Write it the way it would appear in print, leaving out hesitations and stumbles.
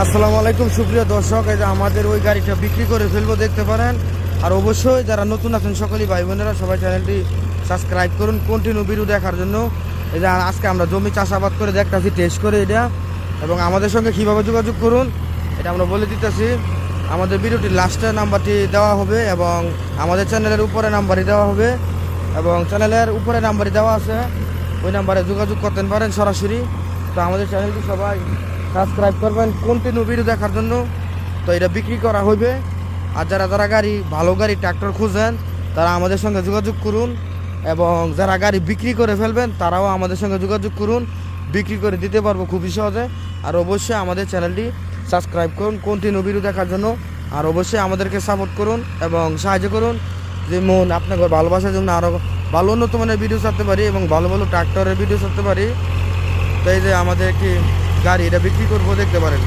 আসসালামু আলাইকুম সুপ্রিয় দর্শক, এই যে আমাদের ওই গাড়িটা বিক্রি করে ফেলবো, দেখতে পারেন। আর অবশ্যই যারা নতুন আছেন সকলেই ভাই বোনেরা সবাই চ্যানেলটি সাবস্ক্রাইব করুন কন্টিনিউ ভিডিও দেখার জন্য। এই যে আজকে আমরা জমি চাষাবাদ করে দেখতেছি, টেস্ট করে এটা, এবং আমাদের সঙ্গে কীভাবে যোগাযোগ করুন এটা আমরা বলে দিতেছি। আমাদের ভিডিওটির লাস্টের নাম্বারটি দেওয়া হবে এবং আমাদের চ্যানেলের উপরে নাম্বারই দেওয়া হবে, এবং চ্যানেলের উপরে নাম্বারই দেওয়া আছে, ওই নাম্বারে যোগাযোগ করতে পারেন সরাসরি। তো আমাদের চ্যানেলটি সবাই সাবস্ক্রাইব করবেন কন্টিনিউ ভিডিও দেখার জন্য। তো এটা বিক্রি করা হইবে। আর যারা যারা গাড়ি ভালো গাড়ি ট্র্যাক্টর খুঁজেন তারা আমাদের সঙ্গে যোগাযোগ করুন, এবং যারা গাড়ি বিক্রি করে ফেলবেন তারাও আমাদের সঙ্গে যোগাযোগ করুন, বিক্রি করে দিতে পারবো খুবই সহজে। আর অবশ্যই আমাদের চ্যানেলটি সাবস্ক্রাইব করুন কন্টিনিউ ভিডিও দেখার জন্য। আর অবশ্যই আমাদেরকে সাপোর্ট করুন এবং সাহায্য করুন, যেমন আপনাদের ভালোবাসার জন্য আরও ভালো উন্নত মানের ভিডিও ছাড়তে পারি এবং ভালো ভালো ট্র্যাক্টরের ভিডিও ছাড়তে পারি। তো এই যে আমাদের কি গাড়ি এটা বিক্রি করবো, দেখতে পারেন।